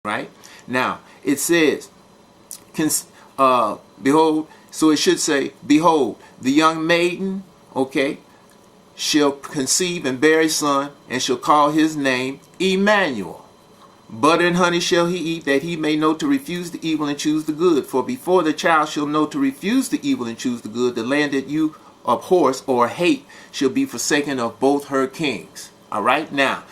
Right? Now, it says, behold, so it should say, behold, the young maiden, okay, shall conceive and bear a son, and shall call his name Emmanuel. Butter and honey shall he eat, that he may know to refuse the evil and choose the good. For before the child shall know to refuse the evil and choose the good, the land that you abhor or hate shall be forsaken of both her kings. All right? Now,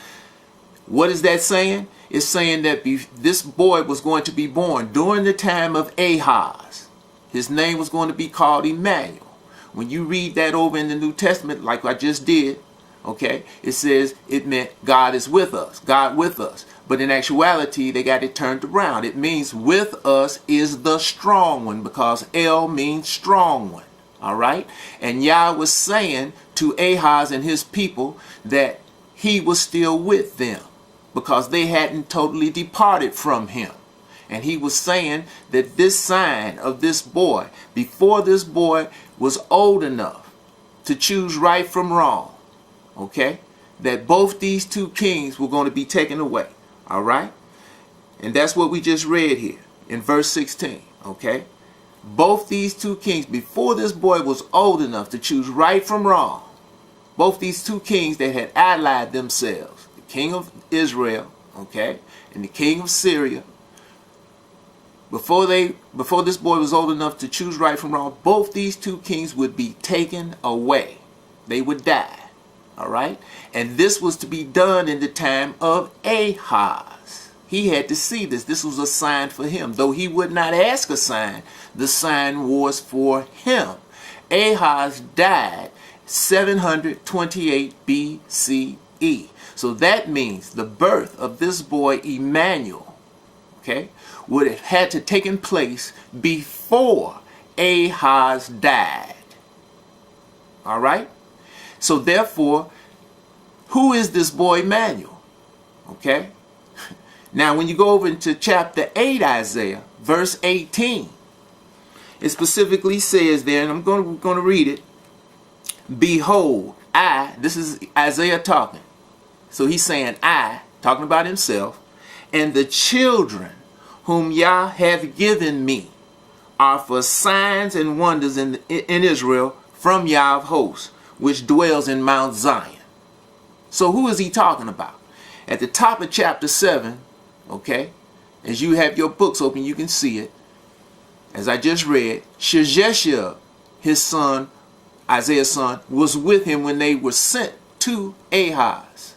what is that saying? It's saying that this boy was going to be born during the time of Ahaz. His name was going to be called Emmanuel. When you read that over in the New Testament, like I just did, okay, it says it meant God is with us, God with us. But in actuality, they got it turned around. It means with us is the strong one, because El means strong one. All right? And Yah was saying to Ahaz and his people that he was still with them, because they hadn't totally departed from him. And he was saying that this sign of this boy, before this boy was old enough to choose right from wrong, okay, that both these two kings were going to be taken away. All right? And that's what we just read here in verse 16, okay? Both these two kings, before this boy was old enough to choose right from wrong, both these two kings that had allied themselves, the king of Israel, okay, and the king of Syria, before this boy was old enough to choose right from wrong, both these two kings would be taken away. They would die. All right? And this was to be done in the time of Ahaz. He had to see this. This was a sign for him. Though he would not ask a sign, the sign was for him. Ahaz died 728 BCE. So that means the birth of this boy Emmanuel, okay, would have had to taken place before Ahaz died. All right? So therefore, who is this boy Emmanuel? Okay? Now, when you go over into chapter 8 Isaiah, verse 18, it specifically says there, and I'm going to read it, behold, this is Isaiah talking. So he's saying talking about himself, and the children whom Yah hath given me are for signs and wonders in Israel from Yah of hosts, which dwells in Mount Zion. So who is he talking about? At the top of chapter 7, okay, as you have your books open, you can see it. As I just read, Sheshab, his son, Isaiah's son, was with him when they were sent to Ahaz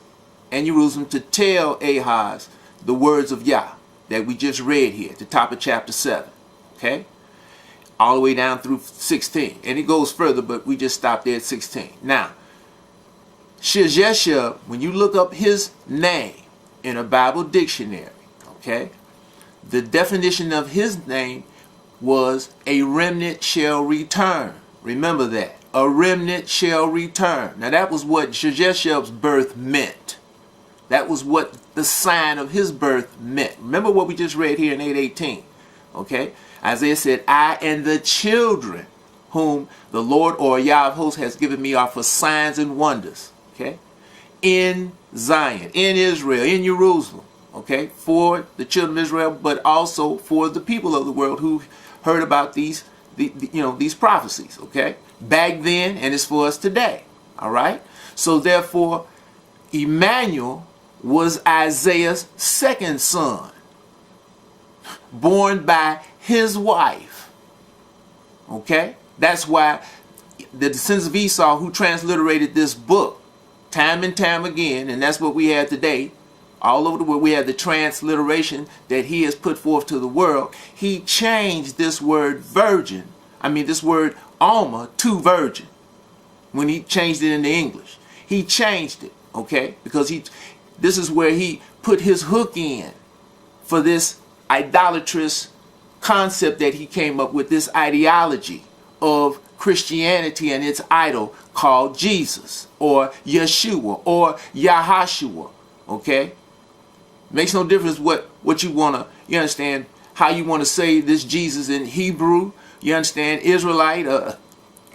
and Jerusalem to tell Ahaz the words of Yah that we just read here at the top of chapter 7. Okay? All the way down through 16. And it goes further, but we just stopped there at 16. Now, Sheshab, when you look up his name in a Bible dictionary, okay, the definition of his name was a remnant shall return. Remember that. A remnant shall return. Now that was what Sheshab's birth meant. That was what the sign of his birth meant. Remember what we just read here in 8:18. Okay? Isaiah said, I and the children whom the Lord or Yah of hosts has given me are for signs and wonders. Okay? In Zion, in Israel, in Jerusalem. Okay? For the children of Israel, but also for the people of the world who heard about these prophecies. Okay? Back then, and it's for us today. All right? So therefore, Emmanuel was Isaiah's second son, born by his wife. Okay? That's why the descendants of Esau, who transliterated this book time and time again, and that's what we have today, all over the world, we have the transliteration that he has put forth to the world. He changed this word this word Alma to virgin, when he changed it into English. He changed it, okay? Because this is where he put his hook in for this idolatrous concept that he came up with, this ideology of Christianity and its idol called Jesus or Yeshua or Yahashua. Okay? Makes no difference what you want to, you understand, how you want to say this Jesus in Hebrew, you understand, Israelite,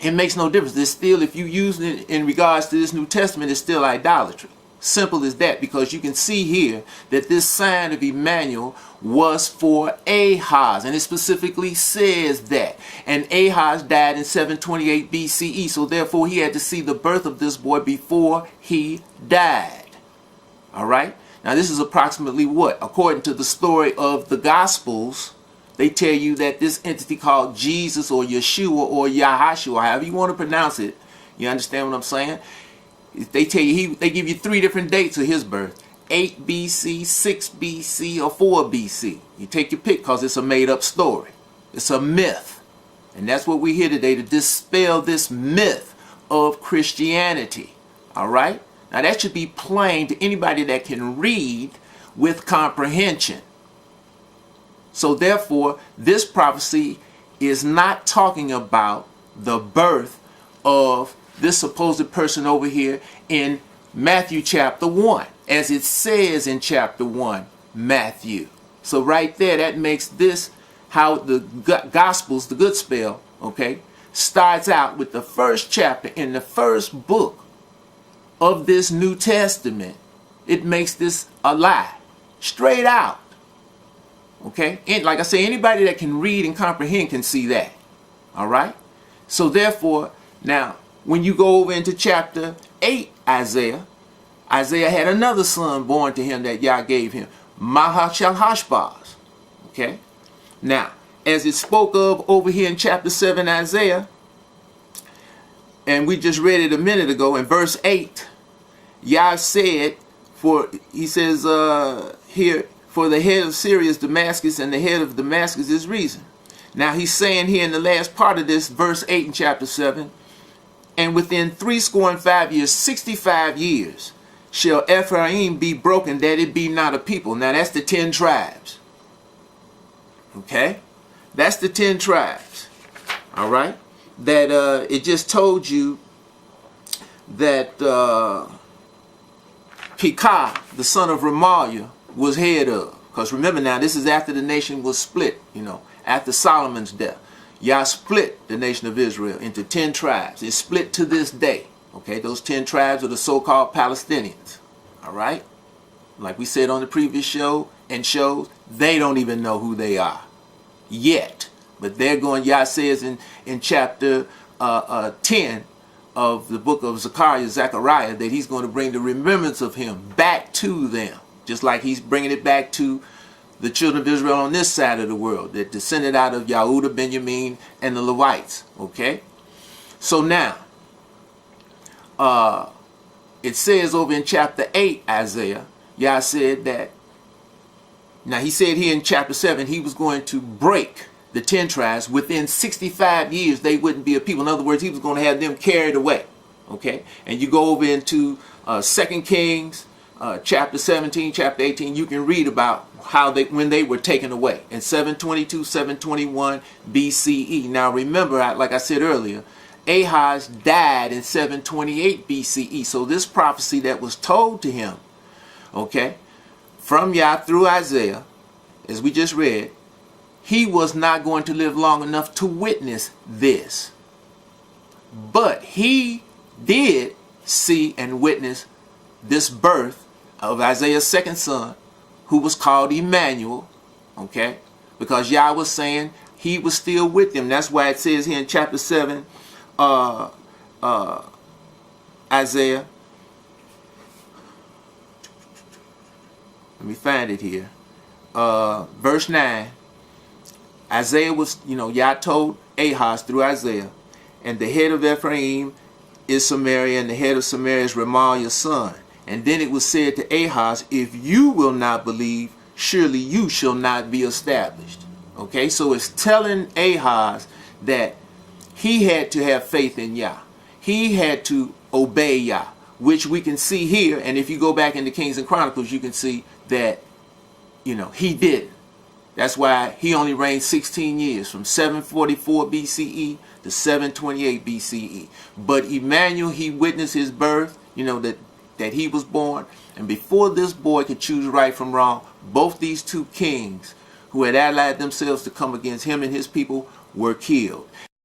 it makes no difference. It's still, if you use it in regards to this New Testament, it's still idolatry. Simple as that, because you can see here that this sign of Emmanuel was for Ahaz, and it specifically says that. And Ahaz died in 728 BCE, so therefore he had to see the birth of this boy before he died. All right? Now this is approximately what? According to the story of the Gospels, they tell you that this entity called Jesus or Yeshua or Yahashua, however you want to pronounce it, you understand what I'm saying? They tell you, they give you 3 different dates of his birth. 8 BC, 6 BC, or 4 BC. You take your pick, because it's a made-up story. It's a myth. And that's what we're here today, to dispel this myth of Christianity. All right? Now that should be plain to anybody that can read with comprehension. So therefore, this prophecy is not talking about the birth of this supposed person over here in Matthew chapter 1, as it says in chapter 1, Matthew. So right there, that makes this how the Gospels, the good spell, okay, starts out with the first chapter in the first book of this New Testament. It makes this a lie, straight out. Okay, and like I say, anybody that can read and comprehend can see that. All right, so therefore, now when you go over into chapter 8, Isaiah had another son born to him that Yah gave him, Mahashalhashbaz. Okay, now as it spoke of over here in chapter 7, Isaiah, and we just read it a minute ago in verse 8, Yah said, he says here, for the head of Syria is Damascus, and the head of Damascus is Reason. Now he's saying here in the last part of this, verse 8 in chapter 7, and within 65 years, 65 years, shall Ephraim be broken, that it be not a people. Now that's the 10 tribes. Okay? That's the 10 tribes. All right? That it just told you that Pekah, the son of Remaliah, was head of. Because remember now, this is after the nation was split, after Solomon's death. Yah split the nation of Israel into 10 tribes. It's split to this day. Okay, those 10 tribes are the so-called Palestinians. All right? Like we said on the previous show and shows, they don't even know who they are yet. But they're going, Yah says in chapter 10 of the book of Zechariah, that he's going to bring the remembrance of him back to them. Just like he's bringing it back to the children of Israel on this side of the world that descended out of Yehuda, Benjamin, and the Levites. Okay? So now, it says over in chapter 8, Isaiah, Yah said that, now he said here in chapter 7, he was going to break the 10 tribes. Within 65 years, they wouldn't be a people. In other words, he was going to have them carried away. Okay? And you go over into 2 Kings, chapter 17, chapter 18, you can read about how when they were taken away in 722, 721 BCE. Now remember, like I said earlier, Ahaz died in 728 BCE. So this prophecy that was told to him, okay, from Yah through Isaiah, as we just read, he was not going to live long enough to witness this. But he did see and witness this birth of Isaiah's second son, who was called Emmanuel, okay? Because Yah was saying he was still with them. That's why it says here in chapter 7, Isaiah, let me find it here, verse 9, Isaiah was, Yah told Ahaz through Isaiah, and the head of Ephraim is Samaria, and the head of Samaria is Remaliah's son. And then it was said to Ahaz, if you will not believe, surely you shall not be established. Okay, so it's telling Ahaz that he had to have faith in Yah. He had to obey Yah, which we can see here. And if you go back into Kings and Chronicles, you can see that, he didn't. That's why he only reigned 16 years, from 744 BCE to 728 BCE. But Emmanuel, he witnessed his birth, that he was born. And before this boy could choose right from wrong, both these two kings who had allied themselves to come against him and his people were killed.